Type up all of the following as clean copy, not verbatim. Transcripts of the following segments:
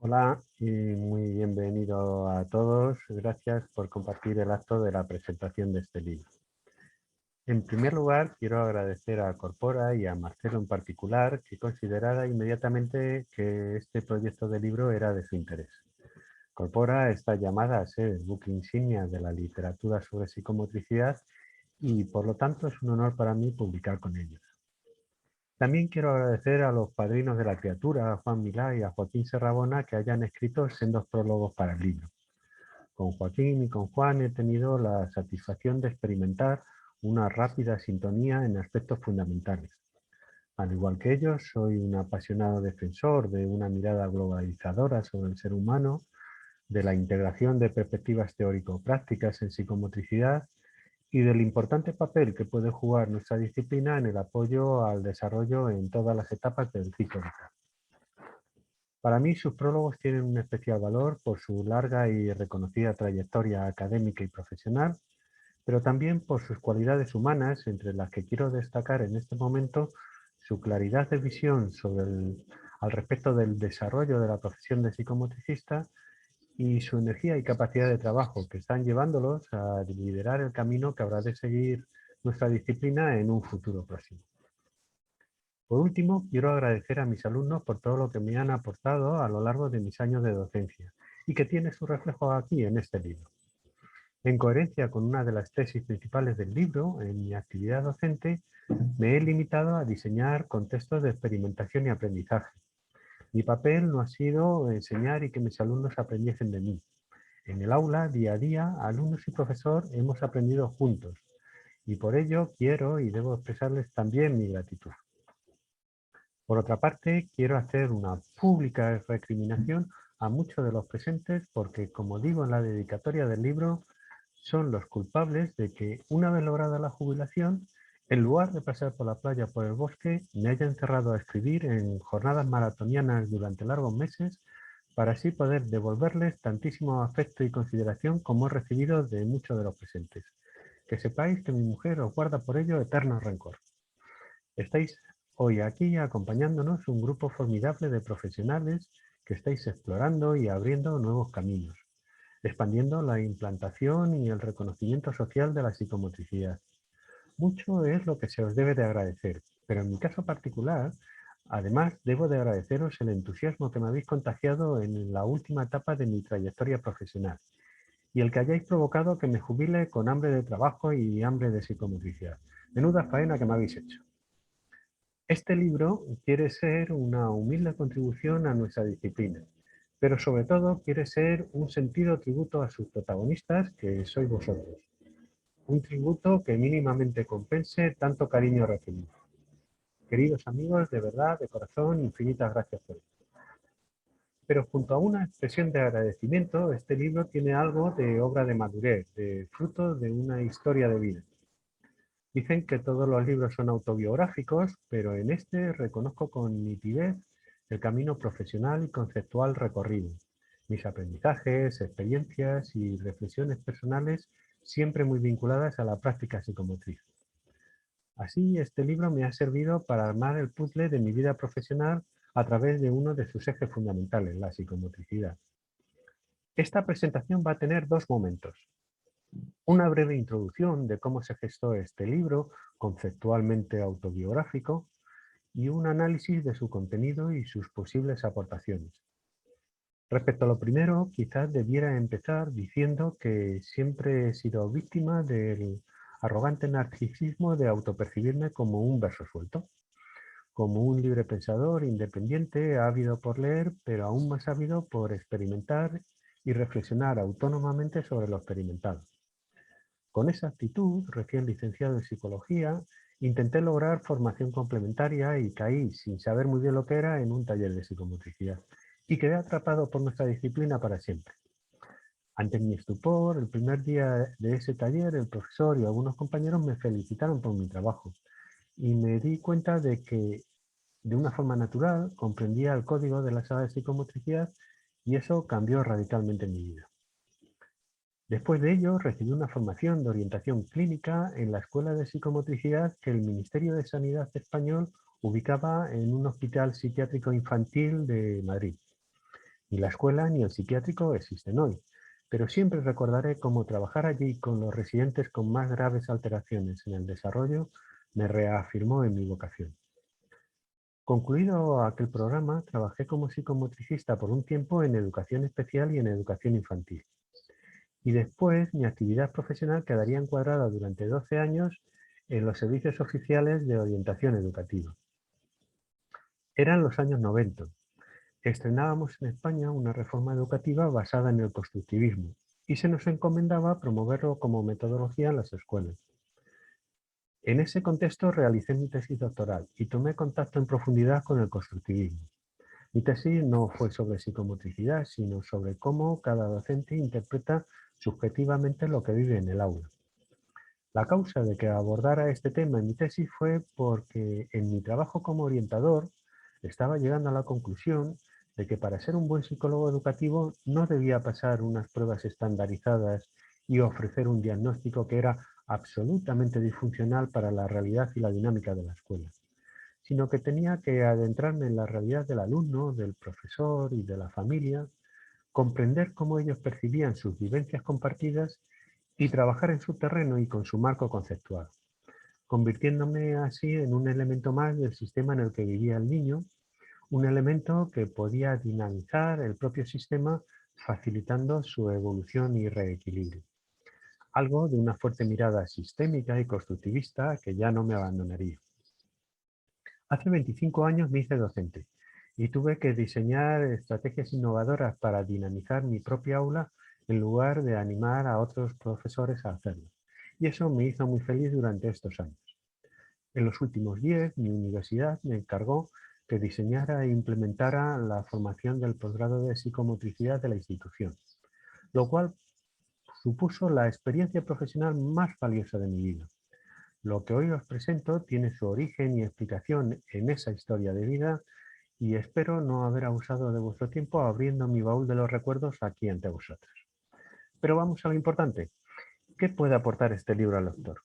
Hola y muy bienvenido a todos. Gracias por compartir el acto de la presentación de este libro. En primer lugar, quiero agradecer a Corpora y a Marcelo en particular que considerara inmediatamente que este proyecto de libro era de su interés. Corpora está llamada a ser el buque insignia de la literatura sobre psicomotricidad y por lo tanto es un honor para mí publicar con ellos. También quiero agradecer a los padrinos de la criatura, a Juan Milá y a Joaquín Serrabona, que hayan escrito sendos prólogos para el libro. Con Joaquín y con Juan he tenido la satisfacción de experimentar una rápida sintonía en aspectos fundamentales. Al igual que ellos, soy un apasionado defensor de una mirada globalizadora sobre el ser humano, de la integración de perspectivas teórico-prácticas en psicomotricidad y del importante papel que puede jugar nuestra disciplina en el apoyo al desarrollo en todas las etapas del ciclo vital. Para mí, sus prólogos tienen un especial valor por su larga y reconocida trayectoria académica y profesional, pero también por sus cualidades humanas, entre las que quiero destacar en este momento su claridad de visión al respecto del desarrollo de la profesión de psicomotricista y su energía y capacidad de trabajo, que están llevándolos a liderar el camino que habrá de seguir nuestra disciplina en un futuro próximo. Por último, quiero agradecer a mis alumnos por todo lo que me han aportado a lo largo de mis años de docencia y que tiene su reflejo aquí en este libro. En coherencia con una de las tesis principales del libro, en mi actividad docente me he limitado a diseñar contextos de experimentación y aprendizaje. Mi papel no ha sido enseñar y que mis alumnos aprendiesen de mí. En el aula, día a día, alumnos y profesor hemos aprendido juntos y por ello quiero y debo expresarles también mi gratitud. Por otra parte, quiero hacer una pública recriminación a muchos de los presentes porque, como digo en la dedicatoria del libro, son los culpables de que, una vez lograda la jubilación, en lugar de pasar por la playa o por el bosque, me haya encerrado a escribir en jornadas maratonianas durante largos meses para así poder devolverles tantísimo afecto y consideración como he recibido de muchos de los presentes. Que sepáis que mi mujer os guarda por ello eterno rencor. Estáis hoy aquí acompañándonos un grupo formidable de profesionales que estáis explorando y abriendo nuevos caminos, expandiendo la implantación y el reconocimiento social de la psicomotricidad. Mucho es lo que se os debe de agradecer, pero en mi caso particular, además debo de agradeceros el entusiasmo que me habéis contagiado en la última etapa de mi trayectoria profesional y el que hayáis provocado que me jubile con hambre de trabajo y hambre de psicomotricidad. Menuda faena que me habéis hecho. Este libro quiere ser una humilde contribución a nuestra disciplina, pero sobre todo quiere ser un sentido tributo a sus protagonistas, que sois vosotros. Un tributo que mínimamente compense tanto cariño recibido. Queridos amigos, de verdad, de corazón, infinitas gracias por esto. Pero junto a una expresión de agradecimiento, este libro tiene algo de obra de madurez, de fruto de una historia de vida. Dicen que todos los libros son autobiográficos, pero en este reconozco con nitidez el camino profesional y conceptual recorrido, mis aprendizajes, experiencias y reflexiones personales siempre muy vinculadas a la práctica psicomotriz. Así, este libro me ha servido para armar el puzzle de mi vida profesional a través de uno de sus ejes fundamentales, la psicomotricidad. Esta presentación va a tener dos momentos. Una breve introducción de cómo se gestó este libro, conceptualmente autobiográfico, y un análisis de su contenido y sus posibles aportaciones. Respecto a lo primero, quizás debiera empezar diciendo que siempre he sido víctima del arrogante narcisismo de autopercibirme como un verso suelto, como un libre pensador independiente, ávido por leer, pero aún más ávido por experimentar y reflexionar autónomamente sobre lo experimentado. Con esa actitud, recién licenciado en psicología, intenté lograr formación complementaria y caí, sin saber muy bien lo que era, en un taller de psicomotricidad. Y quedé atrapado por nuestra disciplina para siempre. Ante mi estupor, el primer día de ese taller, el profesor y algunos compañeros me felicitaron por mi trabajo. Y me di cuenta de que, de una forma natural, comprendía el código de la sala de psicomotricidad y eso cambió radicalmente mi vida. Después de ello, recibí una formación de orientación clínica en la Escuela de Psicomotricidad que el Ministerio de Sanidad español ubicaba en un hospital psiquiátrico infantil de Madrid. Ni la escuela ni el psiquiátrico existen hoy, pero siempre recordaré cómo trabajar allí con los residentes con más graves alteraciones en el desarrollo me reafirmó en mi vocación. Concluido aquel programa, trabajé como psicomotricista por un tiempo en educación especial y en educación infantil. Y después mi actividad profesional quedaría encuadrada durante 12 años en los servicios oficiales de orientación educativa. Eran los años 90. Estrenábamos en España una reforma educativa basada en el constructivismo y se nos encomendaba promoverlo como metodología en las escuelas. En ese contexto realicé mi tesis doctoral y tomé contacto en profundidad con el constructivismo. Mi tesis no fue sobre psicomotricidad, sino sobre cómo cada docente interpreta subjetivamente lo que vive en el aula. La causa de que abordara este tema en mi tesis fue porque en mi trabajo como orientador estaba llegando a la conclusión de que para ser un buen psicólogo educativo no debía pasar unas pruebas estandarizadas y ofrecer un diagnóstico que era absolutamente disfuncional para la realidad y la dinámica de la escuela, sino que tenía que adentrarme en la realidad del alumno, del profesor y de la familia, comprender cómo ellos percibían sus vivencias compartidas y trabajar en su terreno y con su marco conceptual, convirtiéndome así en un elemento más del sistema en el que vivía el niño, un elemento que podía dinamizar el propio sistema facilitando su evolución y reequilibrio. Algo de una fuerte mirada sistémica y constructivista que ya no me abandonaría. Hace 25 años me hice docente y tuve que diseñar estrategias innovadoras para dinamizar mi propia aula en lugar de animar a otros profesores a hacerlo. Y eso me hizo muy feliz durante estos años. En los últimos 10, mi universidad me encargó que diseñara e implementara la formación del posgrado de psicomotricidad de la institución, lo cual supuso la experiencia profesional más valiosa de mi vida. Lo que hoy os presento tiene su origen y explicación en esa historia de vida y espero no haber abusado de vuestro tiempo abriendo mi baúl de los recuerdos aquí ante vosotros. Pero vamos a lo importante. ¿Qué puede aportar este libro al lector?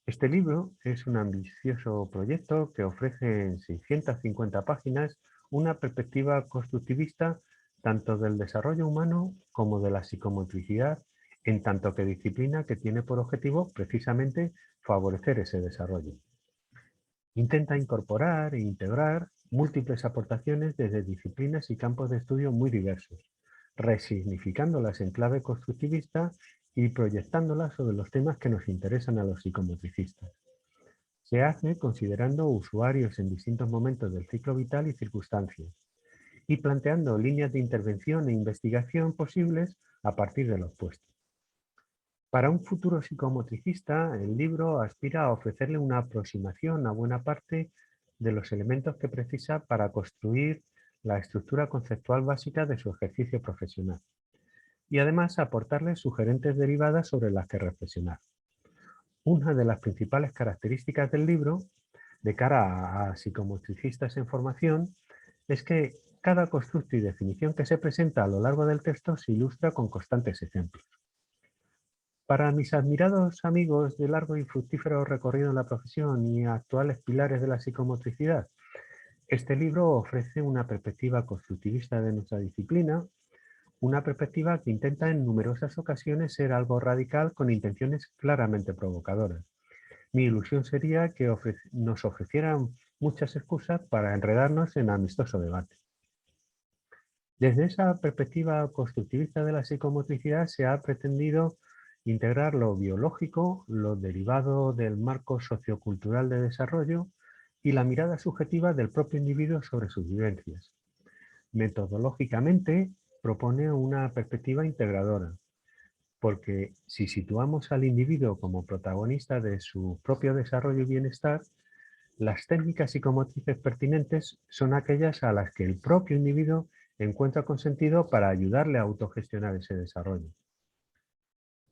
Este libro es un ambicioso proyecto que ofrece en 650 páginas una perspectiva constructivista tanto del desarrollo humano como de la psicomotricidad, en tanto que disciplina que tiene por objetivo precisamente favorecer ese desarrollo. Intenta incorporar e integrar múltiples aportaciones desde disciplinas y campos de estudio muy diversos, resignificándolas en clave constructivista y proyectándolas sobre los temas que nos interesan a los psicomotricistas. Se hace considerando usuarios en distintos momentos del ciclo vital y circunstancias, y planteando líneas de intervención e investigación posibles a partir de los puestos. Para un futuro psicomotricista, el libro aspira a ofrecerle una aproximación a buena parte de los elementos que precisa para construir la estructura conceptual básica de su ejercicio profesional y además aportarle sugerentes derivadas sobre las que reflexionar. Una de las principales características del libro, de cara a psicomotricistas en formación, es que cada constructo y definición que se presenta a lo largo del texto se ilustra con constantes ejemplos. Para mis admirados amigos de largo y fructífero recorrido en la profesión y actuales pilares de la psicomotricidad, este libro ofrece una perspectiva constructivista de nuestra disciplina, una perspectiva que intenta en numerosas ocasiones ser algo radical con intenciones claramente provocadoras. Mi ilusión sería que nos ofrecieran muchas excusas para enredarnos en amistoso debate. Desde esa perspectiva constructivista de la psicomotricidad se ha pretendido integrar lo biológico, lo derivado del marco sociocultural de desarrollo y la mirada subjetiva del propio individuo sobre sus vivencias. Metodológicamente propone una perspectiva integradora, porque si situamos al individuo como protagonista de su propio desarrollo y bienestar, las técnicas psicomotrices pertinentes son aquellas a las que el propio individuo encuentra consentido para ayudarle a autogestionar ese desarrollo.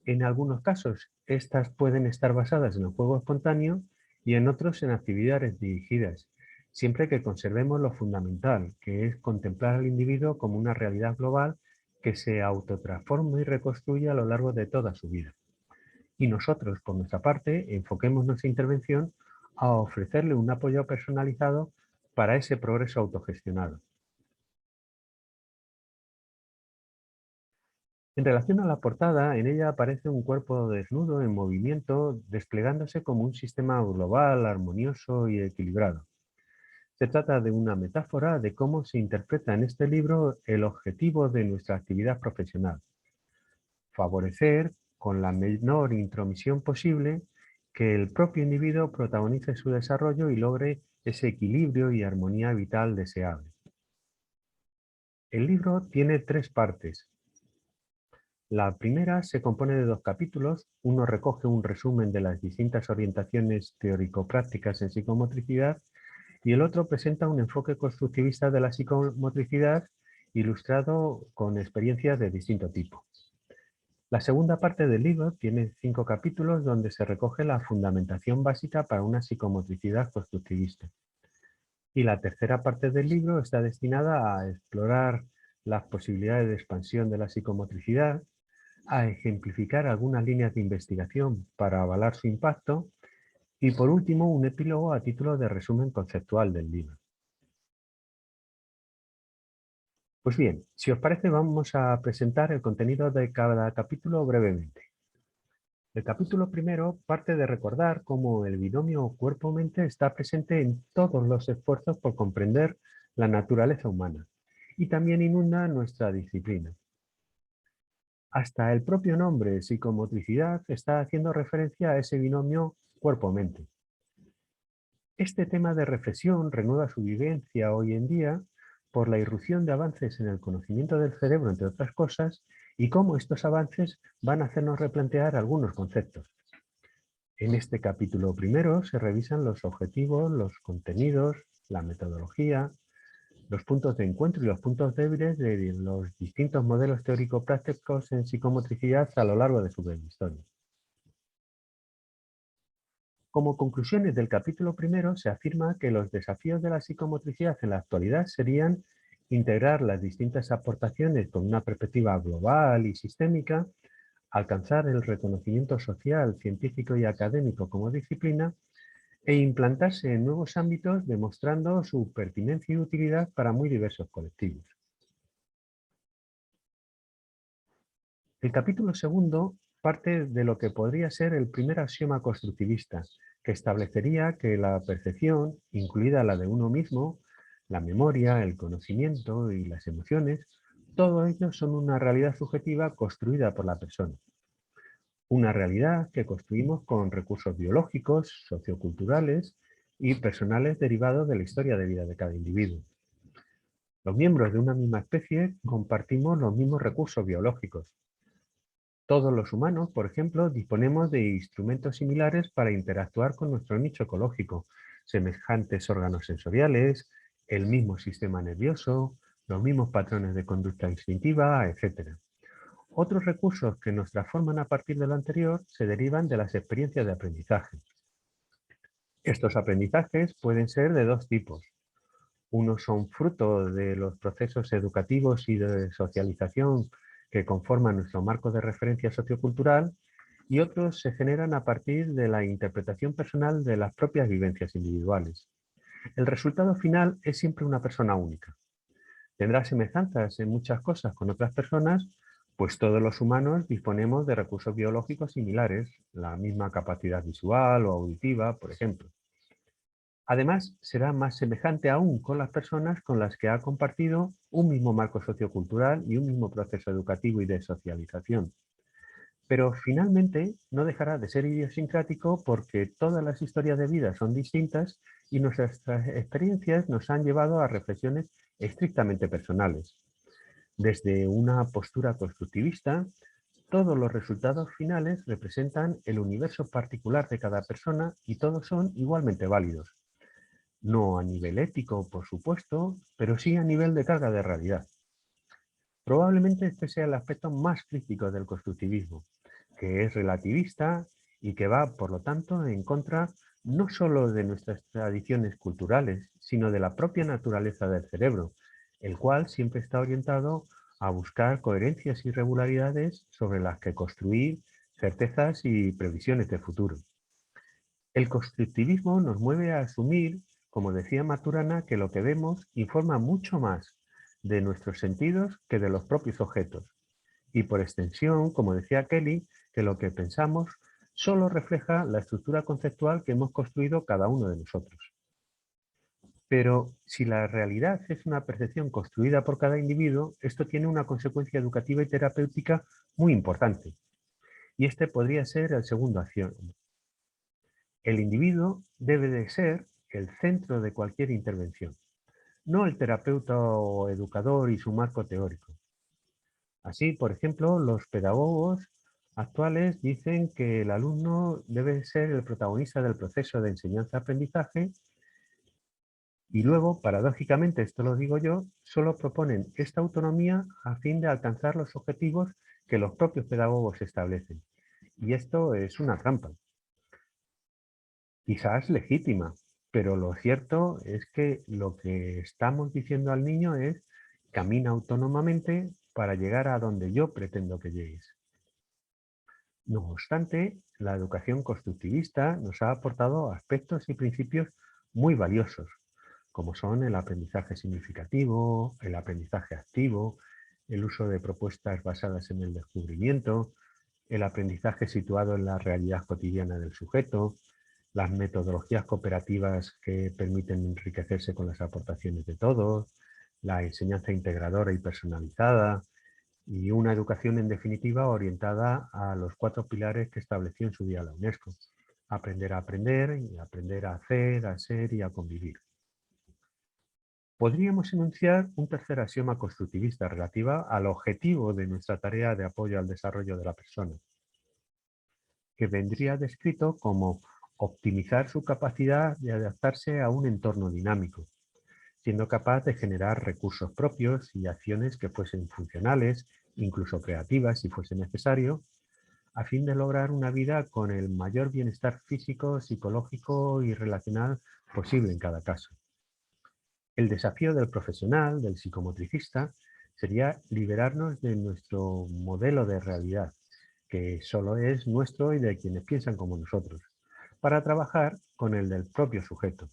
En algunos casos, estas pueden estar basadas en el juego espontáneo y en otros en actividades dirigidas, siempre que conservemos lo fundamental, que es contemplar al individuo como una realidad global que se autotransforma y reconstruye a lo largo de toda su vida. Y nosotros, por nuestra parte, enfoquemos nuestra intervención a ofrecerle un apoyo personalizado para ese progreso autogestionado. En relación a la portada, en ella aparece un cuerpo desnudo en movimiento, desplegándose como un sistema global, armonioso y equilibrado. Se trata de una metáfora de cómo se interpreta en este libro el objetivo de nuestra actividad profesional: favorecer, con la menor intromisión posible, que el propio individuo protagonice su desarrollo y logre ese equilibrio y armonía vital deseable. El libro tiene tres partes. La primera se compone de dos capítulos. Uno recoge un resumen de las distintas orientaciones teórico-prácticas en psicomotricidad y el otro presenta un enfoque constructivista de la psicomotricidad ilustrado con experiencias de distinto tipo. La segunda parte del libro tiene 5 capítulos donde se recoge la fundamentación básica para una psicomotricidad constructivista. Y la tercera parte del libro está destinada a explorar las posibilidades de expansión de la psicomotricidad, a ejemplificar algunas líneas de investigación para avalar su impacto y, por último, un epílogo a título de resumen conceptual del libro. Pues bien, si os parece, vamos a presentar el contenido de cada capítulo brevemente. El capítulo primero parte de recordar cómo el binomio cuerpo-mente está presente en todos los esfuerzos por comprender la naturaleza humana y también inunda nuestra disciplina. Hasta el propio nombre psicomotricidad está haciendo referencia a ese binomio cuerpo-mente. Este tema de reflexión renueva su vivencia hoy en día por la irrupción de avances en el conocimiento del cerebro, entre otras cosas, y cómo estos avances van a hacernos replantear algunos conceptos. En este capítulo primero se revisan los objetivos, los contenidos, la metodología, los puntos de encuentro y los puntos débiles de los distintos modelos teórico-prácticos en psicomotricidad a lo largo de su breve historia. Como conclusiones del capítulo primero, se afirma que los desafíos de la psicomotricidad en la actualidad serían integrar las distintas aportaciones con una perspectiva global y sistémica, alcanzar el reconocimiento social, científico y académico como disciplina e implantarse en nuevos ámbitos demostrando su pertinencia y utilidad para muy diversos colectivos. El capítulo segundo parte de lo que podría ser el primer axioma constructivista, que establecería que la percepción, incluida la de uno mismo, la memoria, el conocimiento y las emociones, todo ello son una realidad subjetiva construida por la persona. Una realidad que construimos con recursos biológicos, socioculturales y personales derivados de la historia de vida de cada individuo. Los miembros de una misma especie compartimos los mismos recursos biológicos. Todos los humanos, por ejemplo, disponemos de instrumentos similares para interactuar con nuestro nicho ecológico, semejantes órganos sensoriales, el mismo sistema nervioso, los mismos patrones de conducta instintiva, etc. Otros recursos que nos transforman a partir de lo anterior se derivan de las experiencias de aprendizaje. Estos aprendizajes pueden ser de dos tipos. Unos son fruto de los procesos educativos y de socialización que conforman nuestro marco de referencia sociocultural y otros se generan a partir de la interpretación personal de las propias vivencias individuales. El resultado final es siempre una persona única. Tendrá semejanzas en muchas cosas con otras personas, pues todos los humanos disponemos de recursos biológicos similares, la misma capacidad visual o auditiva, por ejemplo. Además, será más semejante aún con las personas con las que ha compartido un mismo marco sociocultural y un mismo proceso educativo y de socialización. Pero finalmente no dejará de ser idiosincrático porque todas las historias de vida son distintas y nuestras experiencias nos han llevado a reflexiones estrictamente personales. Desde una postura constructivista, todos los resultados finales representan el universo particular de cada persona y todos son igualmente válidos. No a nivel ético, por supuesto, pero sí a nivel de carga de realidad. Probablemente este sea el aspecto más crítico del constructivismo, que es relativista y que va, por lo tanto, en contra no solo de nuestras tradiciones culturales, sino de la propia naturaleza del cerebro, el cual siempre está orientado a buscar coherencias y regularidades sobre las que construir certezas y previsiones de futuro. El constructivismo nos mueve a asumir, como decía Maturana, que lo que vemos informa mucho más de nuestros sentidos que de los propios objetos, y por extensión, como decía Kelly, que lo que pensamos solo refleja la estructura conceptual que hemos construido cada uno de nosotros. Pero si la realidad es una percepción construida por cada individuo, esto tiene una consecuencia educativa y terapéutica muy importante. Y este podría ser el segundo acción. El individuo debe de ser el centro de cualquier intervención, no el terapeuta o educador y su marco teórico. Así, por ejemplo, los pedagogos actuales dicen que el alumno debe ser el protagonista del proceso de enseñanza-aprendizaje y luego, paradójicamente, esto lo digo yo, solo proponen esta autonomía a fin de alcanzar los objetivos que los propios pedagogos establecen. Y esto es una trampa, quizás legítima, pero lo cierto es que lo que estamos diciendo al niño es camina autónomamente para llegar a donde yo pretendo que llegues. No obstante, la educación constructivista nos ha aportado aspectos y principios muy valiosos, como son el aprendizaje significativo, el aprendizaje activo, el uso de propuestas basadas en el descubrimiento, el aprendizaje situado en la realidad cotidiana del sujeto, las metodologías cooperativas que permiten enriquecerse con las aportaciones de todos, la enseñanza integradora y personalizada, y una educación en definitiva orientada a los 4 pilares que estableció en su día la UNESCO. Aprender a aprender, y aprender a hacer, a ser y a convivir. Podríamos enunciar un tercer axioma constructivista relativa al objetivo de nuestra tarea de apoyo al desarrollo de la persona, que vendría descrito como optimizar su capacidad de adaptarse a un entorno dinámico, siendo capaz de generar recursos propios y acciones que fuesen funcionales, incluso creativas si fuese necesario, a fin de lograr una vida con el mayor bienestar físico, psicológico y relacional posible en cada caso. El desafío del profesional, del psicomotricista, sería liberarnos de nuestro modelo de realidad, que solo es nuestro y de quienes piensan como nosotros, para trabajar con el del propio sujeto.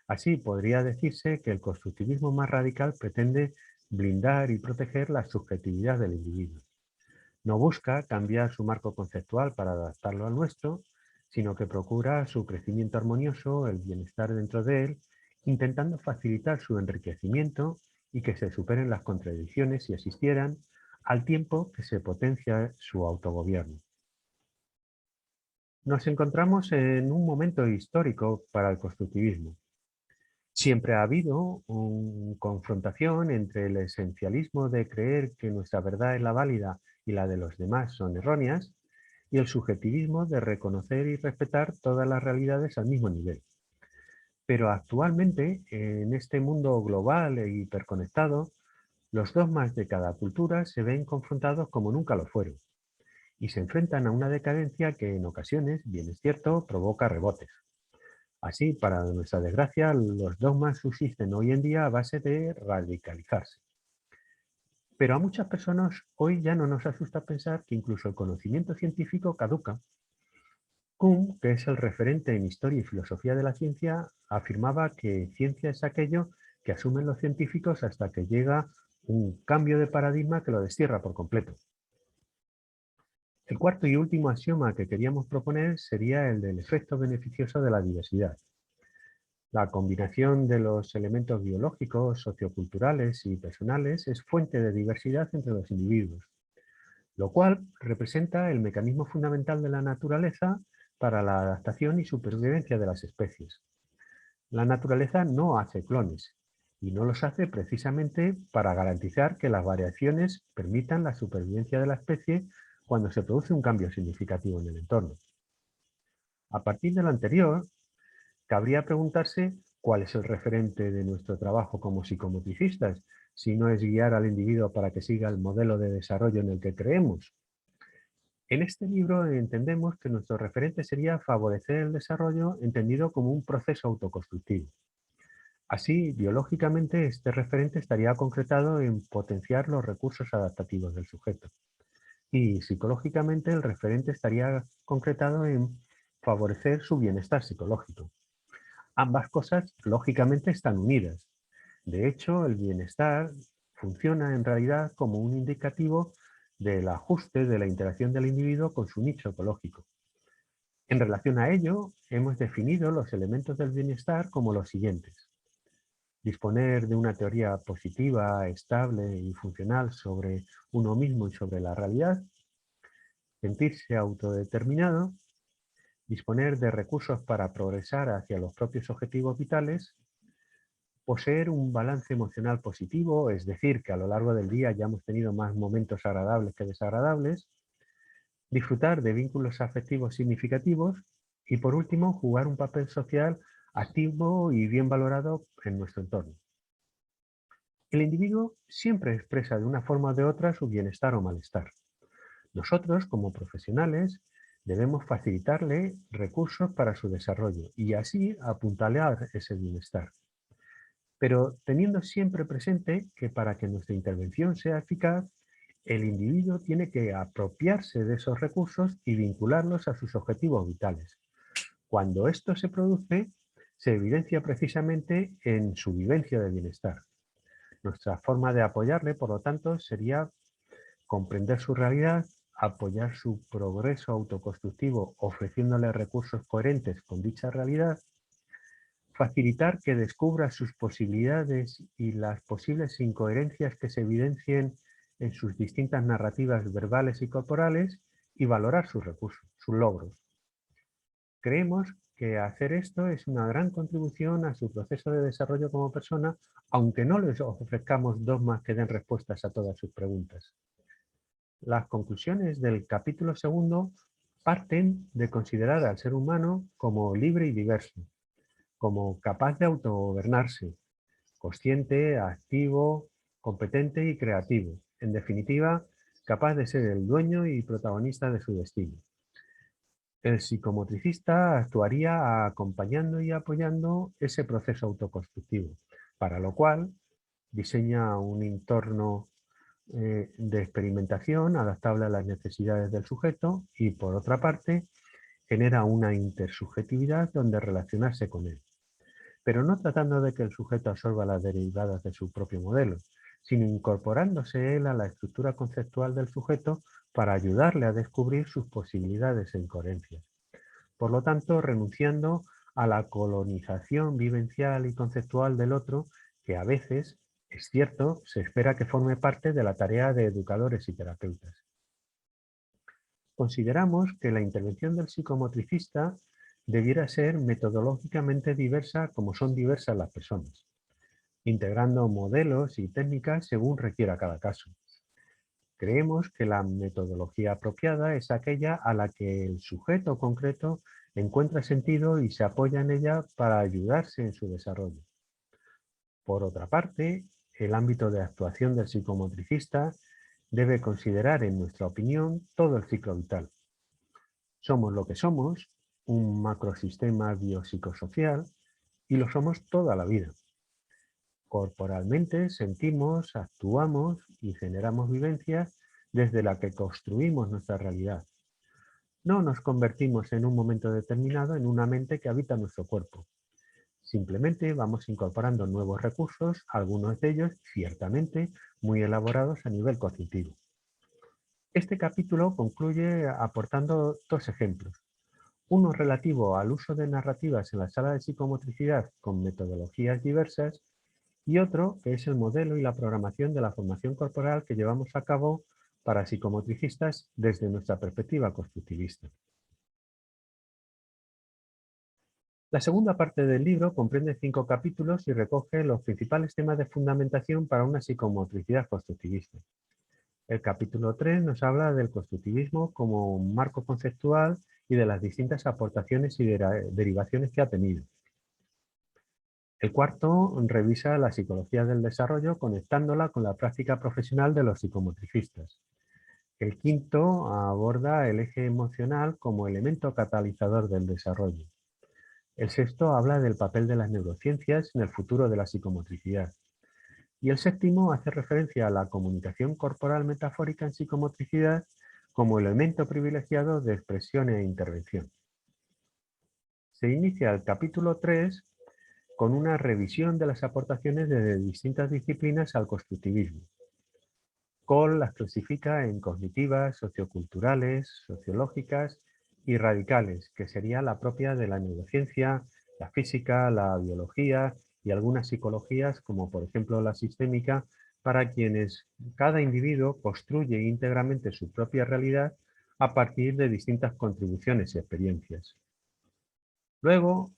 Así podría decirse que el constructivismo más radical pretende blindar y proteger la subjetividad del individuo. No busca cambiar su marco conceptual para adaptarlo al nuestro, sino que procura su crecimiento armonioso, el bienestar dentro de él, intentando facilitar su enriquecimiento y que se superen las contradicciones si existieran, al tiempo que se potencia su autogobierno. Nos encontramos en un momento histórico para el constructivismo. Siempre ha habido una confrontación entre el esencialismo de creer que nuestra verdad es la válida y la de los demás son erróneas, y el subjetivismo de reconocer y respetar todas las realidades al mismo nivel. Pero actualmente, en este mundo global e hiperconectado, los dogmas de cada cultura se ven confrontados como nunca lo fueron, y se enfrentan a una decadencia que en ocasiones, bien es cierto, provoca rebotes. Así, para nuestra desgracia, los dogmas subsisten hoy en día a base de radicalizarse. Pero a muchas personas hoy ya no nos asusta pensar que incluso el conocimiento científico caduca. Kuhn, que es el referente en historia y filosofía de la ciencia, afirmaba que ciencia es aquello que asumen los científicos hasta que llega un cambio de paradigma que lo destierra por completo. El cuarto y último axioma que queríamos proponer sería el del efecto beneficioso de la diversidad. La combinación de los elementos biológicos, socioculturales y personales es fuente de diversidad entre los individuos, lo cual representa el mecanismo fundamental de la naturaleza para la adaptación y supervivencia de las especies. La naturaleza no hace clones y no los hace precisamente para garantizar que las variaciones permitan la supervivencia de la especie cuando se produce un cambio significativo en el entorno. A partir de lo anterior, cabría preguntarse cuál es el referente de nuestro trabajo como psicomotricistas, si no es guiar al individuo para que siga el modelo de desarrollo en el que creemos. En este libro entendemos que nuestro referente sería favorecer el desarrollo entendido como un proceso autoconstructivo. Así, biológicamente, este referente estaría concretado en potenciar los recursos adaptativos del sujeto. Y psicológicamente, el referente estaría concretado en favorecer su bienestar psicológico. Ambas cosas, lógicamente, están unidas. De hecho, el bienestar funciona en realidad como un indicativo del ajuste de la interacción del individuo con su nicho ecológico. En relación a ello, hemos definido los elementos del bienestar como los siguientes: disponer de una teoría positiva, estable y funcional sobre uno mismo y sobre la realidad, sentirse autodeterminado, disponer de recursos para progresar hacia los propios objetivos vitales, poseer un balance emocional positivo, es decir, que a lo largo del día ya hemos tenido más momentos agradables que desagradables, disfrutar de vínculos afectivos significativos y, por último, jugar un papel social activo y bien valorado en nuestro entorno. El individuo siempre expresa de una forma o de otra su bienestar o malestar. Nosotros, como profesionales, debemos facilitarle recursos para su desarrollo y así apuntalar ese bienestar. Pero teniendo siempre presente que para que nuestra intervención sea eficaz, el individuo tiene que apropiarse de esos recursos y vincularlos a sus objetivos vitales. Cuando esto se produce, se evidencia precisamente en su vivencia de bienestar. Nuestra forma de apoyarle, por lo tanto, sería comprender su realidad, apoyar su progreso autoconstructivo ofreciéndole recursos coherentes con dicha realidad, facilitar que descubra sus posibilidades y las posibles incoherencias que se evidencien en sus distintas narrativas verbales y corporales y valorar sus recursos, sus logros. Creemos que hacer esto es una gran contribución a su proceso de desarrollo como persona, aunque no les ofrezcamos dogmas que den respuestas a todas sus preguntas. Las conclusiones del capítulo segundo parten de considerar al ser humano como libre y diverso, como capaz de autogobernarse, consciente, activo, competente y creativo. En definitiva, capaz de ser el dueño y protagonista de su destino. El psicomotricista actuaría acompañando y apoyando ese proceso autoconstructivo, para lo cual diseña un entorno de experimentación adaptable a las necesidades del sujeto y, por otra parte, genera una intersubjetividad donde relacionarse con él, pero no tratando de que el sujeto absorba las derivadas de su propio modelo, sino incorporándose él a la estructura conceptual del sujeto para ayudarle a descubrir sus posibilidades e incoherencias. Por lo tanto, renunciando a la colonización vivencial y conceptual del otro, que a veces, es cierto, se espera que forme parte de la tarea de educadores y terapeutas. Consideramos que la intervención del psicomotricista debiera ser metodológicamente diversa como son diversas las personas, integrando modelos y técnicas según requiera cada caso. Creemos que la metodología apropiada es aquella a la que el sujeto concreto encuentra sentido y se apoya en ella para ayudarse en su desarrollo. Por otra parte, el ámbito de actuación del psicomotricista debe considerar, en nuestra opinión, todo el ciclo vital. Somos lo que somos, un macrosistema biopsicosocial, y lo somos toda la vida. Corporalmente sentimos, actuamos y generamos vivencias desde la que construimos nuestra realidad. No nos convertimos en un momento determinado en una mente que habita nuestro cuerpo. Simplemente vamos incorporando nuevos recursos, algunos de ellos, ciertamente, muy elaborados a nivel cognitivo. Este capítulo concluye aportando dos ejemplos. Uno relativo al uso de narrativas en la sala de psicomotricidad con metodologías diversas y otro que es el modelo y la programación de la formación corporal que llevamos a cabo para psicomotricistas desde nuestra perspectiva constructivista. La segunda parte del libro comprende 5 capítulos y recoge los principales temas de fundamentación para una psicomotricidad constructivista. El capítulo 3 nos habla del constructivismo como un marco conceptual y de las distintas aportaciones y derivaciones que ha tenido. El cuarto revisa la psicología del desarrollo conectándola con la práctica profesional de los psicomotricistas. El quinto aborda el eje emocional como elemento catalizador del desarrollo. El sexto habla del papel de las neurociencias en el futuro de la psicomotricidad. Y el séptimo hace referencia a la comunicación corporal metafórica en psicomotricidad como elemento privilegiado de expresión e intervención. Se inicia el capítulo 3 con una revisión de las aportaciones de distintas disciplinas al constructivismo. Cole las clasifica en cognitivas, socioculturales, sociológicas y radicales, que sería la propia de la neurociencia, la física, la biología y algunas psicologías, como por ejemplo la sistémica, para quienes cada individuo construye íntegramente su propia realidad a partir de distintas contribuciones y experiencias. Luego,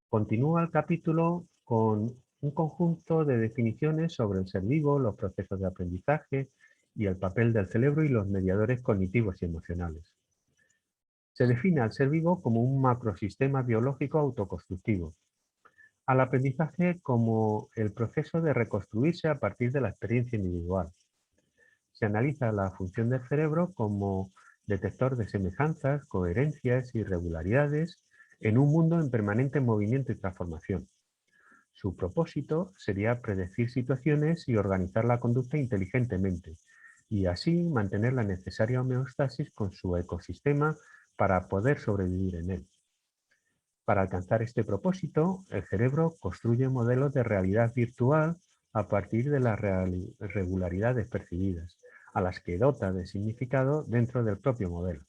continúa el capítulo con un conjunto de definiciones sobre el ser vivo, los procesos de aprendizaje y el papel del cerebro y los mediadores cognitivos y emocionales. Se define al ser vivo como un macrosistema biológico autoconstructivo, al aprendizaje como el proceso de reconstruirse a partir de la experiencia individual. Se analiza la función del cerebro como detector de semejanzas, coherencias y irregularidades en un mundo en permanente movimiento y transformación. Su propósito sería predecir situaciones y organizar la conducta inteligentemente, y así mantener la necesaria homeostasis con su ecosistema para poder sobrevivir en él. Para alcanzar este propósito, el cerebro construye modelos de realidad virtual a partir de las regularidades percibidas, a las que dota de significado dentro del propio modelo.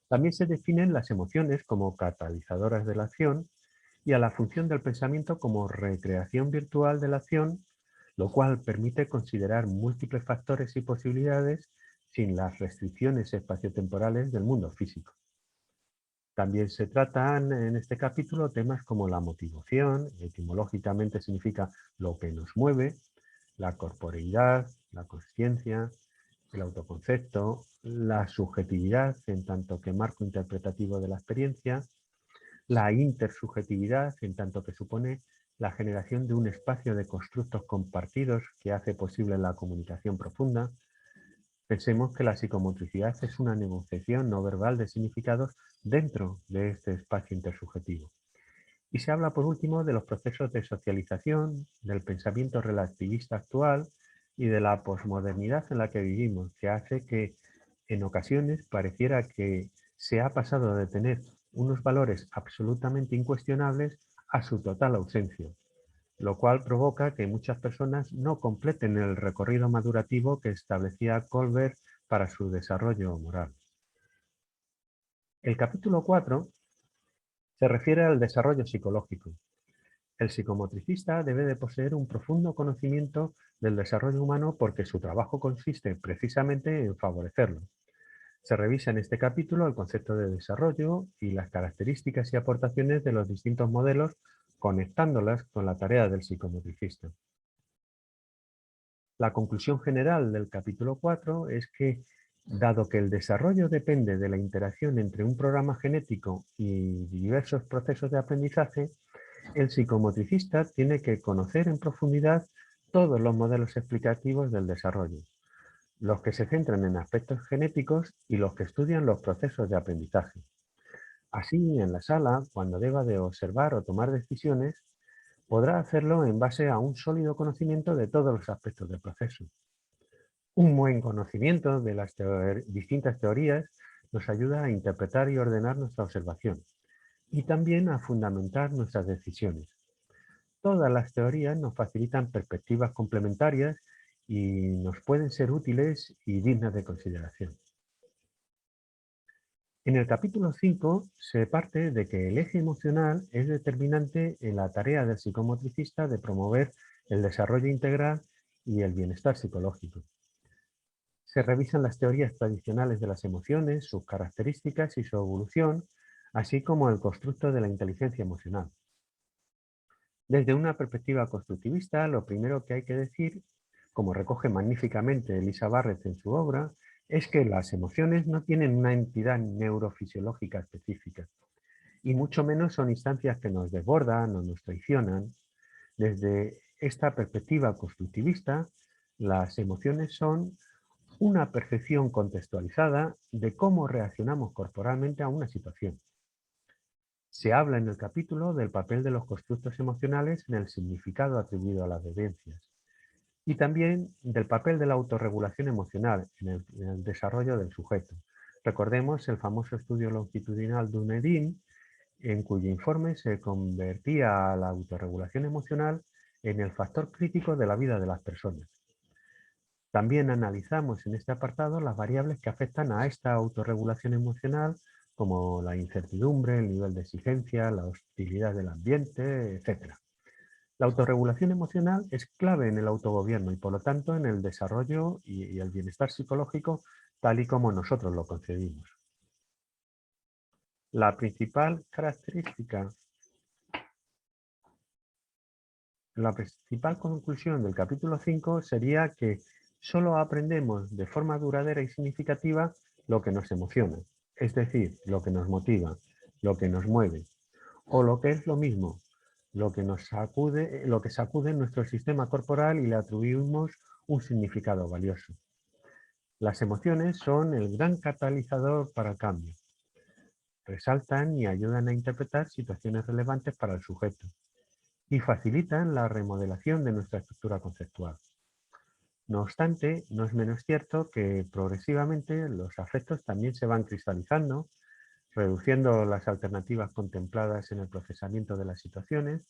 También se definen las emociones como catalizadoras de la acción y a la función del pensamiento como recreación virtual de la acción, lo cual permite considerar múltiples factores y posibilidades sin las restricciones espaciotemporales del mundo físico. También se tratan en este capítulo temas como la motivación, etimológicamente significa lo que nos mueve, la corporeidad, la conciencia, el autoconcepto, la subjetividad en tanto que marco interpretativo de la experiencia, la intersubjetividad en tanto que supone la generación de un espacio de constructos compartidos que hace posible la comunicación profunda. Pensemos que la psicomotricidad es una negociación no verbal de significados dentro de este espacio intersubjetivo. Y se habla por último de los procesos de socialización, del pensamiento relativista actual y de la posmodernidad en la que vivimos, que hace que en ocasiones pareciera que se ha pasado de tener unos valores absolutamente incuestionables a su total ausencia, lo cual provoca que muchas personas no completen el recorrido madurativo que establecía Colbert para su desarrollo moral. El capítulo 4 se refiere al desarrollo psicológico. El psicomotricista debe de poseer un profundo conocimiento del desarrollo humano porque su trabajo consiste precisamente en favorecerlo. Se revisa en este capítulo el concepto de desarrollo y las características y aportaciones de los distintos modelos, conectándolas con la tarea del psicomotricista. La conclusión general del capítulo 4 es que, dado que el desarrollo depende de la interacción entre un programa genético y diversos procesos de aprendizaje, el psicomotricista tiene que conocer en profundidad todos los modelos explicativos del desarrollo, los que se centran en aspectos genéticos y los que estudian los procesos de aprendizaje. Así, en la sala, cuando deba de observar o tomar decisiones, podrá hacerlo en base a un sólido conocimiento de todos los aspectos del proceso. Un buen conocimiento de las distintas teorías nos ayuda a interpretar y ordenar nuestra observación y también a fundamentar nuestras decisiones. Todas las teorías nos facilitan perspectivas complementarias y nos pueden ser útiles y dignas de consideración. En el capítulo 5 se parte de que el eje emocional es determinante en la tarea del psicomotricista de promover el desarrollo integral y el bienestar psicológico. Se revisan las teorías tradicionales de las emociones, sus características y su evolución, así como el constructo de la inteligencia emocional. Desde una perspectiva constructivista, lo primero que hay que decir, como recoge magníficamente Elisa Barrett en su obra, es que las emociones no tienen una entidad neurofisiológica específica, y mucho menos son instancias que nos desbordan o nos traicionan. Desde esta perspectiva constructivista, las emociones son una percepción contextualizada de cómo reaccionamos corporalmente a una situación. Se habla en el capítulo del papel de los constructos emocionales en el significado atribuido a las vivencias y también del papel de la autorregulación emocional en el desarrollo del sujeto. Recordemos el famoso estudio longitudinal Dunedin, en cuyo informe se convertía a la autorregulación emocional en el factor crítico de la vida de las personas. También analizamos en este apartado las variables que afectan a esta autorregulación emocional, como la incertidumbre, el nivel de exigencia, la hostilidad del ambiente, etc. La autorregulación emocional es clave en el autogobierno y, por lo tanto, en el desarrollo y el bienestar psicológico, tal y como nosotros lo concebimos. La principal característica, la principal conclusión del capítulo 5 sería que solo aprendemos de forma duradera y significativa lo que nos emociona, es decir, lo que nos motiva, lo que nos mueve, o lo que es lo mismo, lo que sacude nuestro sistema corporal y le atribuimos un significado valioso. Las emociones son el gran catalizador para el cambio. Resaltan y ayudan a interpretar situaciones relevantes para el sujeto y facilitan la remodelación de nuestra estructura conceptual. No obstante, no es menos cierto que progresivamente los afectos también se van cristalizando, reduciendo las alternativas contempladas en el procesamiento de las situaciones,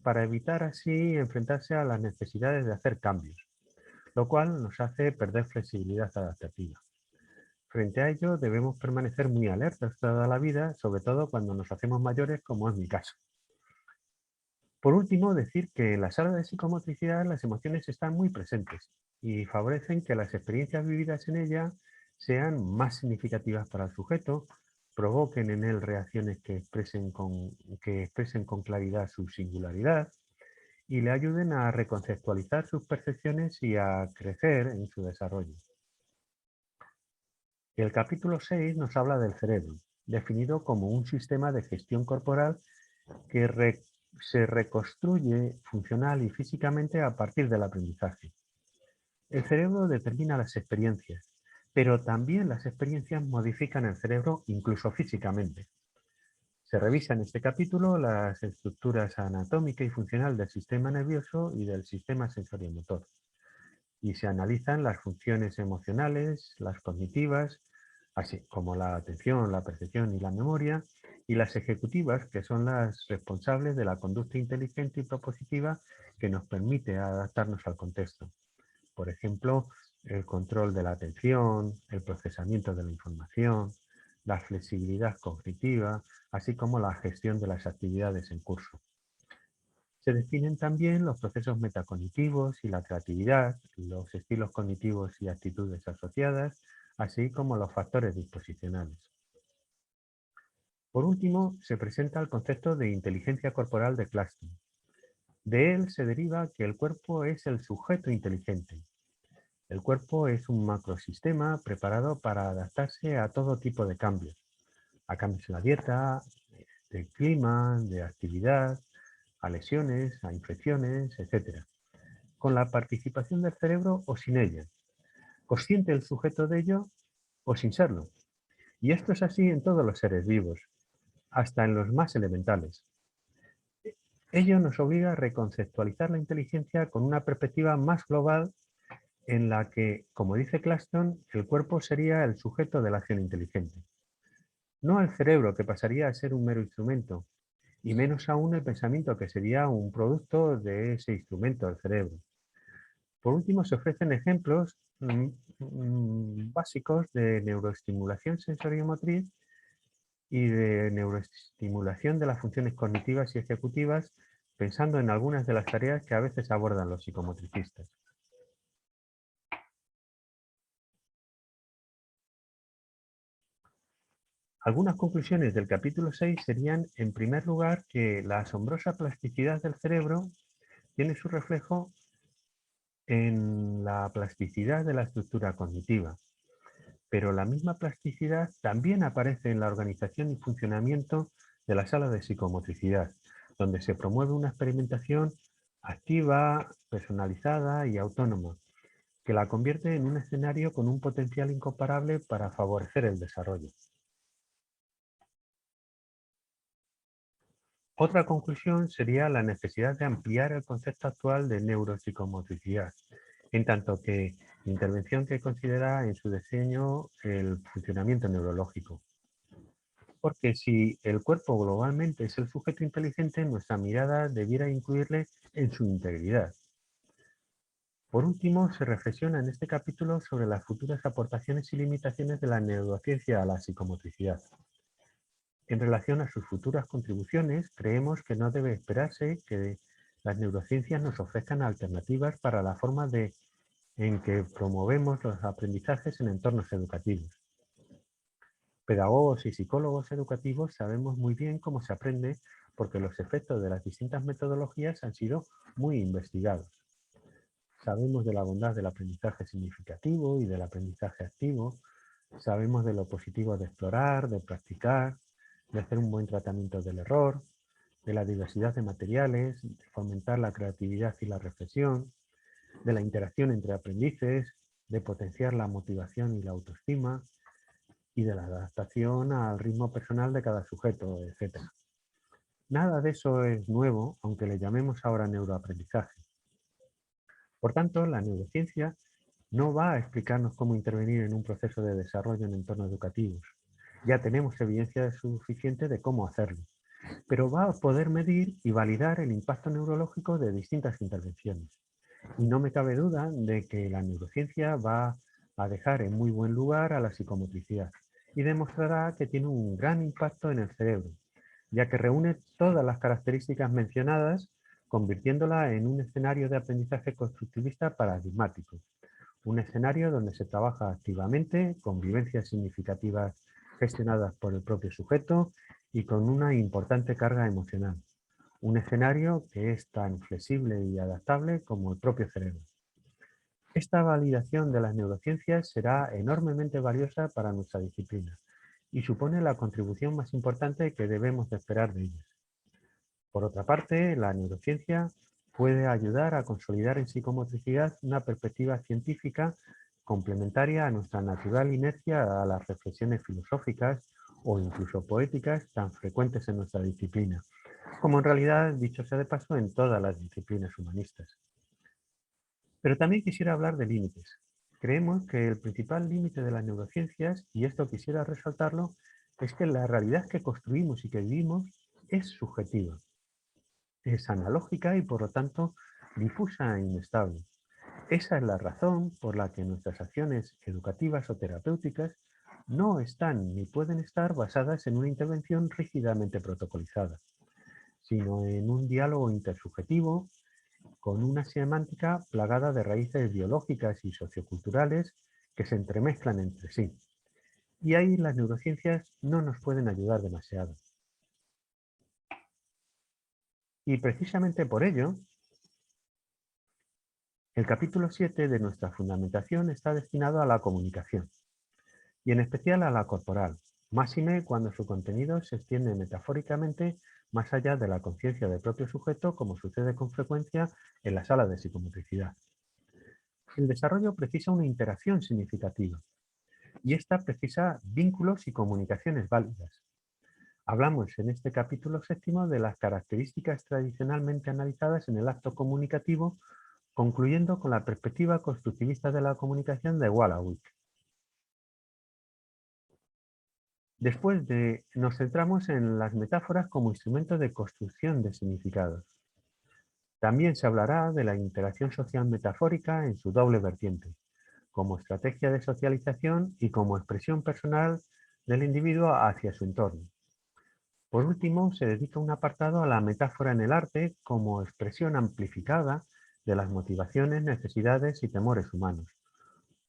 para evitar así enfrentarse a las necesidades de hacer cambios, lo cual nos hace perder flexibilidad adaptativa. Frente a ello, debemos permanecer muy alertas toda la vida, sobre todo cuando nos hacemos mayores, como es mi caso. Por último, decir que en la sala de psicomotricidad las emociones están muy presentes y favorecen que las experiencias vividas en ella sean más significativas para el sujeto, provoquen en él reacciones que expresen con claridad su singularidad y le ayuden a reconceptualizar sus percepciones y a crecer en su desarrollo. El capítulo 6 nos habla del cerebro, definido como un sistema de gestión corporal que se reconstruye funcional y físicamente a partir del aprendizaje. El cerebro determina las experiencias, pero también las experiencias modifican el cerebro incluso físicamente. Se revisa en este capítulo las estructuras anatómica y funcional del sistema nervioso y del sistema sensoriomotor, y se analizan las funciones emocionales, las cognitivas, así como la atención, la percepción y la memoria, y las ejecutivas, que son las responsables de la conducta inteligente y propositiva que nos permite adaptarnos al contexto. Por ejemplo, el control de la atención, el procesamiento de la información, la flexibilidad cognitiva, así como la gestión de las actividades en curso. Se definen también los procesos metacognitivos y la creatividad, los estilos cognitivos y actitudes asociadas, así como los factores disposicionales. Por último, se presenta el concepto de inteligencia corporal de Claston. De él se deriva que el cuerpo es el sujeto inteligente. El cuerpo es un macrosistema preparado para adaptarse a todo tipo de cambios. A cambios en la dieta, del clima, de actividad, a lesiones, a infecciones, etc. Con la participación del cerebro o sin ella. Consciente el sujeto de ello o sin serlo. Y esto es así en todos los seres vivos, hasta en los más elementales. Ello nos obliga a reconceptualizar la inteligencia con una perspectiva más global en la que, como dice Claston, el cuerpo sería el sujeto de la acción inteligente. No el cerebro, que pasaría a ser un mero instrumento, y menos aún el pensamiento, que sería un producto de ese instrumento, el cerebro. Por último, se ofrecen ejemplos básicos de neuroestimulación sensoriomotriz y de neuroestimulación de las funciones cognitivas y ejecutivas, pensando en algunas de las tareas que a veces abordan los psicomotricistas. Algunas conclusiones del capítulo 6 serían, en primer lugar, que la asombrosa plasticidad del cerebro tiene su reflejo en la plasticidad de la estructura cognitiva, pero la misma plasticidad también aparece en la organización y funcionamiento de la sala de psicomotricidad, donde se promueve una experimentación activa, personalizada y autónoma, que la convierte en un escenario con un potencial incomparable para favorecer el desarrollo. Otra conclusión sería la necesidad de ampliar el concepto actual de neuropsicomotricidad, en tanto que intervención que considera en su diseño el funcionamiento neurológico. Porque si el cuerpo globalmente es el sujeto inteligente, nuestra mirada debiera incluirle en su integridad. Por último, se reflexiona en este capítulo sobre las futuras aportaciones y limitaciones de la neurociencia a la psicomotricidad. En relación a sus futuras contribuciones, creemos que no debe esperarse que las neurociencias nos ofrezcan alternativas para la forma en que promovemos los aprendizajes en entornos educativos. Pedagogos y psicólogos educativos sabemos muy bien cómo se aprende porque los efectos de las distintas metodologías han sido muy investigados. Sabemos de la bondad del aprendizaje significativo y del aprendizaje activo. Sabemos de lo positivo de explorar, de practicar, de hacer un buen tratamiento del error, de la diversidad de materiales, de fomentar la creatividad y la reflexión, de la interacción entre aprendices, de potenciar la motivación y la autoestima y de la adaptación al ritmo personal de cada sujeto, etc. Nada de eso es nuevo, aunque le llamemos ahora neuroaprendizaje. Por tanto, la neurociencia no va a explicarnos cómo intervenir en un proceso de desarrollo en entornos educativos. Ya tenemos evidencia suficiente de cómo hacerlo, pero va a poder medir y validar el impacto neurológico de distintas intervenciones. Y no me cabe duda de que la neurociencia va a dejar en muy buen lugar a la psicomotricidad y demostrará que tiene un gran impacto en el cerebro, ya que reúne todas las características mencionadas, convirtiéndola en un escenario de aprendizaje constructivista paradigmático. Un escenario donde se trabaja activamente, con vivencias significativas gestionadas por el propio sujeto y con una importante carga emocional. Un escenario que es tan flexible y adaptable como el propio cerebro. Esta validación de las neurociencias será enormemente valiosa para nuestra disciplina y supone la contribución más importante que debemos de esperar de ellas. Por otra parte, la neurociencia puede ayudar a consolidar en psicomotricidad una perspectiva científica complementaria a nuestra natural inercia a las reflexiones filosóficas o incluso poéticas tan frecuentes en nuestra disciplina, como en realidad, dicho sea de paso, en todas las disciplinas humanistas. Pero también quisiera hablar de límites. Creemos que el principal límite de las neurociencias, y esto quisiera resaltarlo, es que la realidad que construimos y que vivimos es subjetiva. Es analógica y por lo tanto difusa e inestable. Esa es la razón por la que nuestras acciones educativas o terapéuticas no están ni pueden estar basadas en una intervención rígidamente protocolizada, sino en un diálogo intersubjetivo con una semántica plagada de raíces biológicas y socioculturales que se entremezclan entre sí. Y ahí las neurociencias no nos pueden ayudar demasiado. Y precisamente por ello, el capítulo 7 de nuestra fundamentación está destinado a la comunicación, y en especial a la corporal, máxime cuando su contenido se extiende metafóricamente más allá de la conciencia del propio sujeto, como sucede con frecuencia en la sala de psicomotricidad. El desarrollo precisa una interacción significativa, y esta precisa vínculos y comunicaciones válidas. Hablamos en este capítulo 7 de las características tradicionalmente analizadas en el acto comunicativo, concluyendo con la perspectiva constructivista de la comunicación de Wallach. Después nos centramos en las metáforas como instrumento de construcción de significados. También se hablará de la interacción social metafórica en su doble vertiente, como estrategia de socialización y como expresión personal del individuo hacia su entorno. Por último, se dedica un apartado a la metáfora en el arte como expresión amplificada de las motivaciones, necesidades y temores humanos.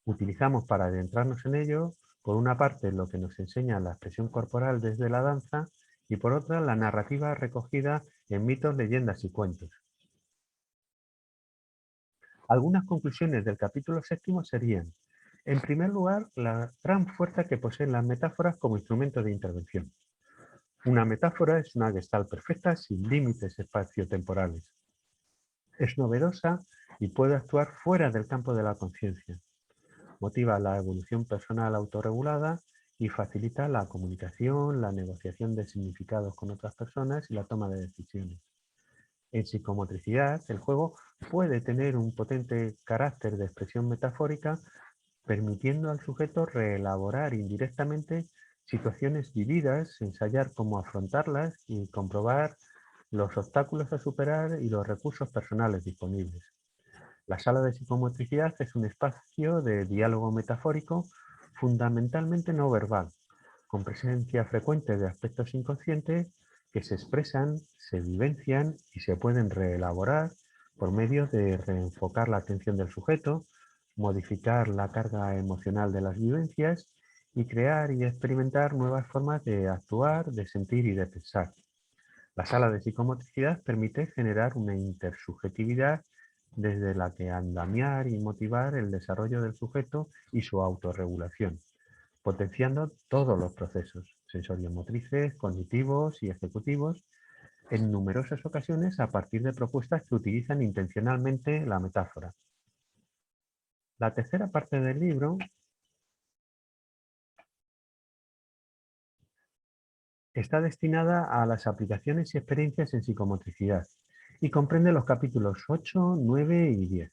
Utilizamos para adentrarnos en ello, por una parte, lo que nos enseña la expresión corporal desde la danza y por otra, la narrativa recogida en mitos, leyendas y cuentos. Algunas conclusiones del capítulo 7 serían, en primer lugar, la gran fuerza que poseen las metáforas como instrumento de intervención. Una metáfora es una gestalt perfecta sin límites espaciotemporales. Es novedosa y puede actuar fuera del campo de la conciencia. Motiva la evolución personal autorregulada y facilita la comunicación, la negociación de significados con otras personas y la toma de decisiones. En psicomotricidad, el juego puede tener un potente carácter de expresión metafórica, permitiendo al sujeto reelaborar indirectamente situaciones vividas, ensayar cómo afrontarlas y comprobar los obstáculos a superar y los recursos personales disponibles. La sala de psicomotricidad es un espacio de diálogo metafórico fundamentalmente no verbal, con presencia frecuente de aspectos inconscientes que se expresan, se vivencian y se pueden reelaborar por medio de reenfocar la atención del sujeto, modificar la carga emocional de las vivencias y crear y experimentar nuevas formas de actuar, de sentir y de pensar. La sala de psicomotricidad permite generar una intersubjetividad desde la que andamiar y motivar el desarrollo del sujeto y su autorregulación, potenciando todos los procesos sensoriomotrices, cognitivos y ejecutivos, en numerosas ocasiones a partir de propuestas que utilizan intencionalmente la metáfora. La tercera parte del libro está destinada a las aplicaciones y experiencias en psicomotricidad y comprende los capítulos 8, 9 y 10.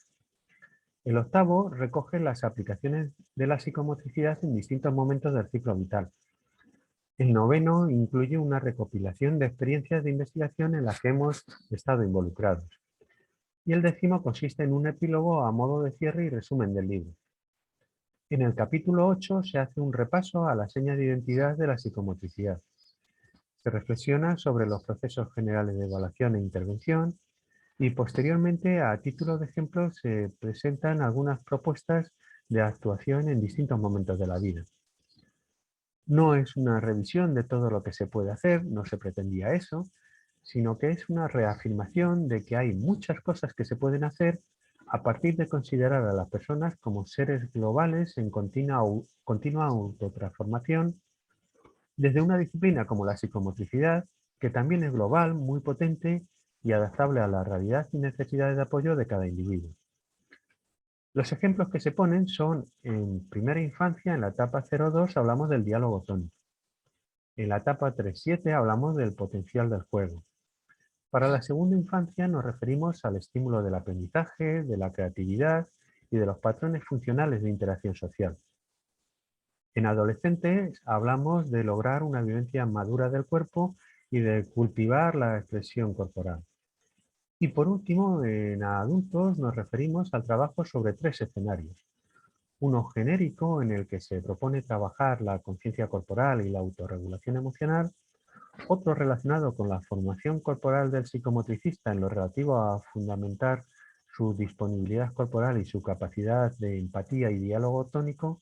El octavo recoge las aplicaciones de la psicomotricidad en distintos momentos del ciclo vital. El noveno incluye una recopilación de experiencias de investigación en las que hemos estado involucrados. Y el décimo consiste en un epílogo a modo de cierre y resumen del libro. En el capítulo 8 se hace un repaso a la seña de identidad de la psicomotricidad. Se reflexiona sobre los procesos generales de evaluación e intervención y posteriormente, a título de ejemplo, se presentan algunas propuestas de actuación en distintos momentos de la vida. No es una revisión de todo lo que se puede hacer, no se pretendía eso, sino que es una reafirmación de que hay muchas cosas que se pueden hacer a partir de considerar a las personas como seres globales en continua autotransformación, desde una disciplina como la psicomotricidad, que también es global, muy potente y adaptable a la realidad y necesidades de apoyo de cada individuo. Los ejemplos que se ponen son: en primera infancia, en la etapa 0-2, hablamos del diálogo tónico. En la etapa 3-7 hablamos del potencial del juego. Para la segunda infancia nos referimos al estímulo del aprendizaje, de la creatividad y de los patrones funcionales de interacción social. En adolescentes hablamos de lograr una vivencia madura del cuerpo y de cultivar la expresión corporal. Y por último, en adultos nos referimos al trabajo sobre 3 escenarios. Uno genérico, en el que se propone trabajar la conciencia corporal y la autorregulación emocional. Otro relacionado con la formación corporal del psicomotricista en lo relativo a fundamentar su disponibilidad corporal y su capacidad de empatía y diálogo tónico.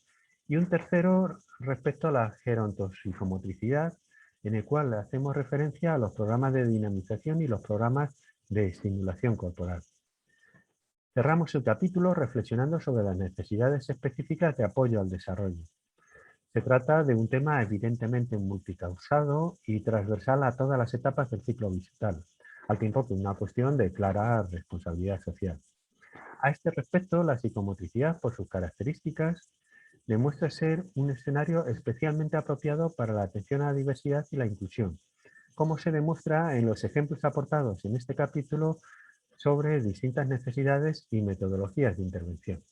Y un tercero respecto a la gerontopsicomotricidad, en el cual hacemos referencia a los programas de dinamización y los programas de estimulación corporal. Cerramos el capítulo reflexionando sobre las necesidades específicas de apoyo al desarrollo. Se trata de un tema evidentemente multicausado y transversal a todas las etapas del ciclo vital, al tiempo que una cuestión de clara responsabilidad social. A este respecto, la psicomotricidad, por sus características, demuestra ser un escenario especialmente apropiado para la atención a la diversidad y la inclusión, como se demuestra en los ejemplos aportados en este capítulo sobre distintas necesidades y metodologías de intervención.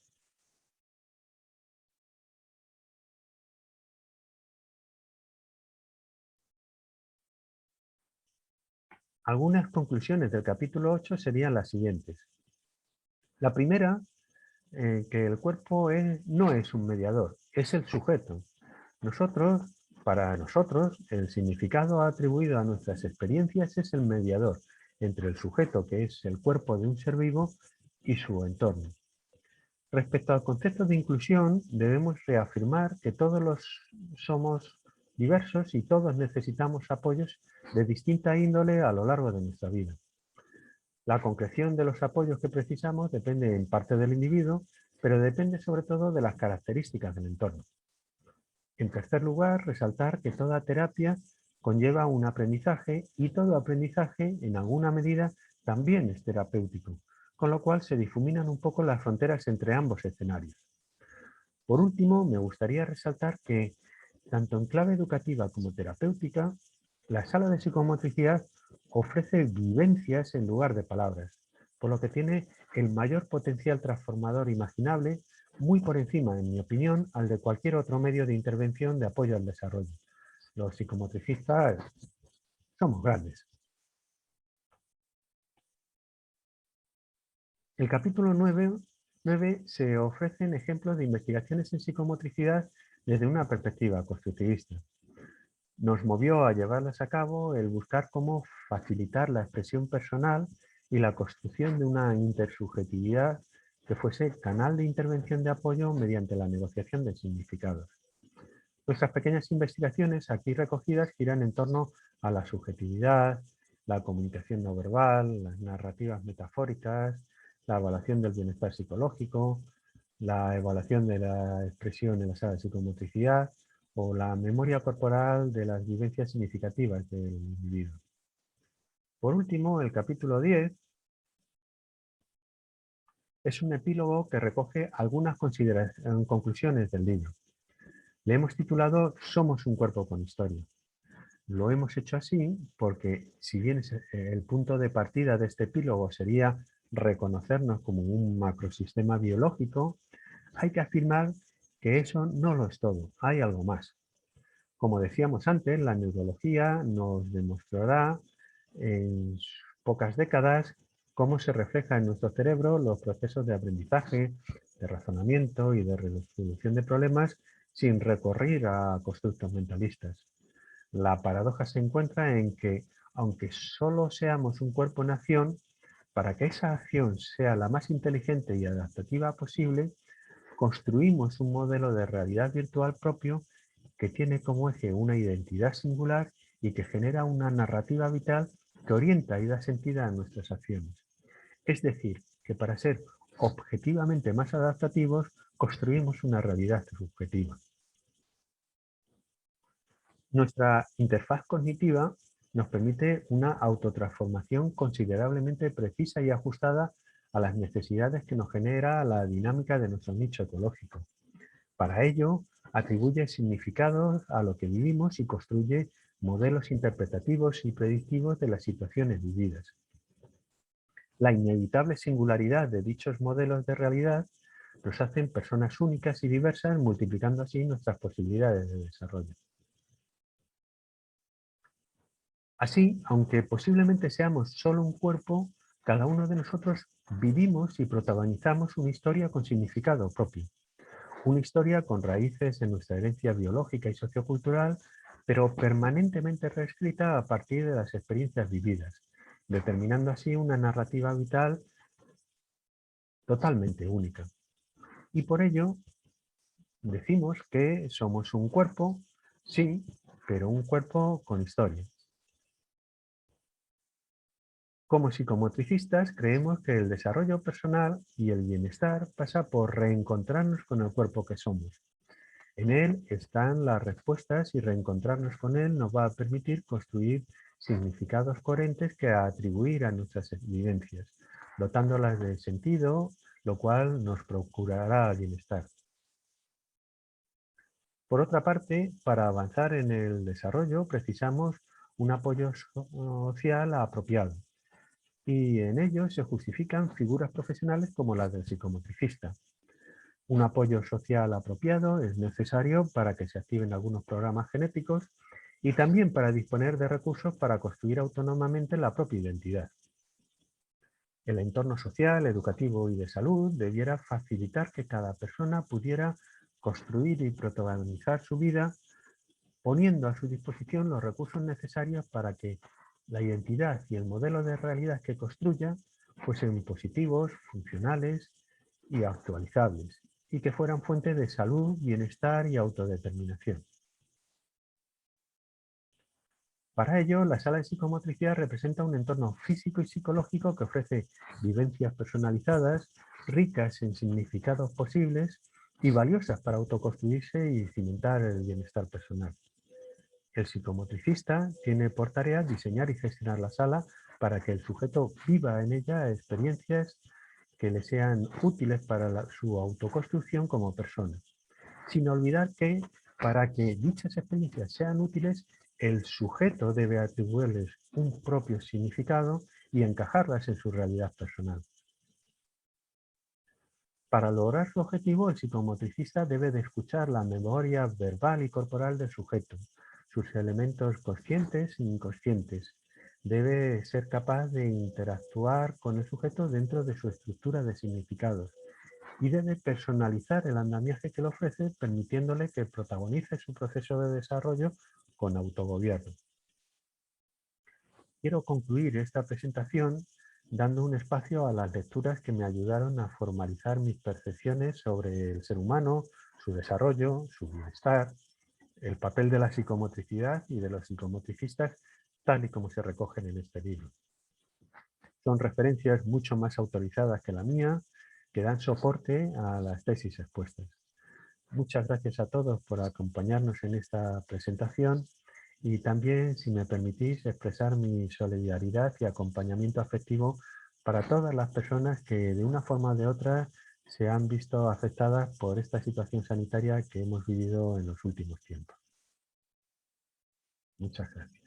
Algunas conclusiones del capítulo 8 serían las siguientes. La primera, que el cuerpo no es un mediador, es el sujeto. Para nosotros, el significado atribuido a nuestras experiencias es el mediador entre el sujeto, que es el cuerpo de un ser vivo, y su entorno. Respecto al concepto de inclusión, debemos reafirmar que somos diversos y todos necesitamos apoyos de distinta índole a lo largo de nuestra vida. La concreción de los apoyos que precisamos depende en parte del individuo, pero depende sobre todo de las características del entorno. En tercer lugar, resaltar que toda terapia conlleva un aprendizaje y todo aprendizaje, en alguna medida, también es terapéutico, con lo cual se difuminan un poco las fronteras entre ambos escenarios. Por último, me gustaría resaltar que, tanto en clave educativa como terapéutica, la sala de psicomotricidad ofrece vivencias en lugar de palabras, por lo que tiene el mayor potencial transformador imaginable, muy por encima, en mi opinión, al de cualquier otro medio de intervención de apoyo al desarrollo. Los psicomotricistas somos grandes. El capítulo 9 9. Se ofrecen ejemplos de investigaciones en psicomotricidad desde una perspectiva constructivista. Nos movió a llevarlas a cabo el buscar cómo facilitar la expresión personal y la construcción de una intersubjetividad que fuese canal de intervención de apoyo mediante la negociación de significados. Nuestras pequeñas investigaciones aquí recogidas giran en torno a la subjetividad, la comunicación no verbal, las narrativas metafóricas, la evaluación del bienestar psicológico, la evaluación de la expresión en la sala de psicomotricidad o la memoria corporal de las vivencias significativas del individuo. Por último, el capítulo 10 es un epílogo que recoge algunas conclusiones del libro. Le hemos titulado Somos un cuerpo con historia. Lo hemos hecho así porque, si bien el punto de partida de este epílogo sería reconocernos como un macrosistema biológico, hay que afirmar que eso no lo es todo, hay algo más. Como decíamos antes, la neurología nos demostrará en pocas décadas cómo se refleja en nuestro cerebro los procesos de aprendizaje, de razonamiento y de resolución de problemas sin recurrir a constructos mentalistas. La paradoja se encuentra en que, aunque solo seamos un cuerpo en acción, para que esa acción sea la más inteligente y adaptativa posible, construimos un modelo de realidad virtual propio que tiene como eje una identidad singular y que genera una narrativa vital que orienta y da sentido a nuestras acciones. Es decir, que para ser objetivamente más adaptativos, construimos una realidad subjetiva. Nuestra interfaz cognitiva nos permite una autotransformación considerablemente precisa y ajustada a las necesidades que nos genera la dinámica de nuestro nicho ecológico. Para ello, atribuye significados a lo que vivimos y construye modelos interpretativos y predictivos de las situaciones vividas. La inevitable singularidad de dichos modelos de realidad nos hacen personas únicas y diversas, multiplicando así nuestras posibilidades de desarrollo. Así, aunque posiblemente seamos solo un cuerpo, cada uno de nosotros vivimos y protagonizamos una historia con significado propio. Una historia con raíces en nuestra herencia biológica y sociocultural, pero permanentemente reescrita a partir de las experiencias vividas, determinando así una narrativa vital totalmente única. Y por ello decimos que somos un cuerpo, sí, pero un cuerpo con historia. Como psicomotricistas, creemos que el desarrollo personal y el bienestar pasa por reencontrarnos con el cuerpo que somos. En él están las respuestas y reencontrarnos con él nos va a permitir construir significados coherentes que atribuir a nuestras vivencias, dotándolas de sentido, lo cual nos procurará bienestar. Por otra parte, para avanzar en el desarrollo precisamos un apoyo social apropiado, y en ello se justifican figuras profesionales como la del psicomotricista. Un apoyo social apropiado es necesario para que se activen algunos programas genéticos y también para disponer de recursos para construir autónomamente la propia identidad. El entorno social, educativo y de salud debiera facilitar que cada persona pudiera construir y protagonizar su vida, poniendo a su disposición los recursos necesarios para que la identidad y el modelo de realidad que construya fuesen positivos, funcionales y actualizables, y que fueran fuente de salud, bienestar y autodeterminación. Para ello, la sala de psicomotricidad representa un entorno físico y psicológico que ofrece vivencias personalizadas, ricas en significados posibles y valiosas para autoconstruirse y cimentar el bienestar personal. El psicomotricista tiene por tarea diseñar y gestionar la sala para que el sujeto viva en ella experiencias que le sean útiles para su autoconstrucción como persona, sin olvidar que para que dichas experiencias sean útiles, el sujeto debe atribuirles un propio significado y encajarlas en su realidad personal. Para lograr su objetivo, el psicomotricista debe de escuchar la memoria verbal y corporal del sujeto, sus elementos conscientes e inconscientes. Debe ser capaz de interactuar con el sujeto dentro de su estructura de significados y debe personalizar el andamiaje que le ofrece, permitiéndole que protagonice su proceso de desarrollo con autogobierno. Quiero concluir esta presentación dando un espacio a las lecturas que me ayudaron a formalizar mis percepciones sobre el ser humano, su desarrollo, su bienestar, el papel de la psicomotricidad y de los psicomotricistas, tal y como se recogen en este libro. Son referencias mucho más autorizadas que la mía, que dan soporte a las tesis expuestas. Muchas gracias a todos por acompañarnos en esta presentación y también, si me permitís, expresar mi solidaridad y acompañamiento afectivo para todas las personas que de una forma o de otra se han visto afectadas por esta situación sanitaria que hemos vivido en los últimos tiempos. Muchas gracias.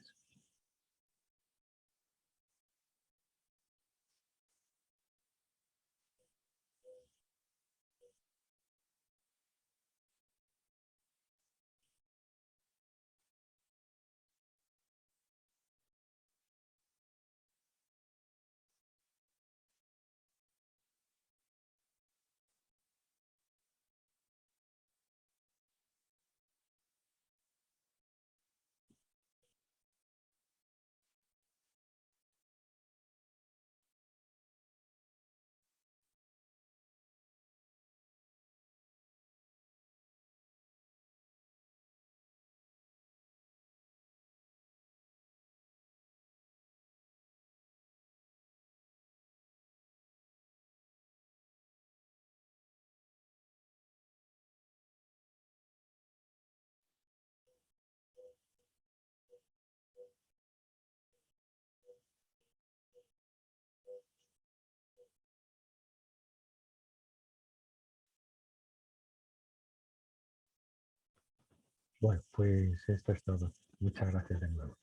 Bueno, pues esto es todo. Muchas gracias de nuevo.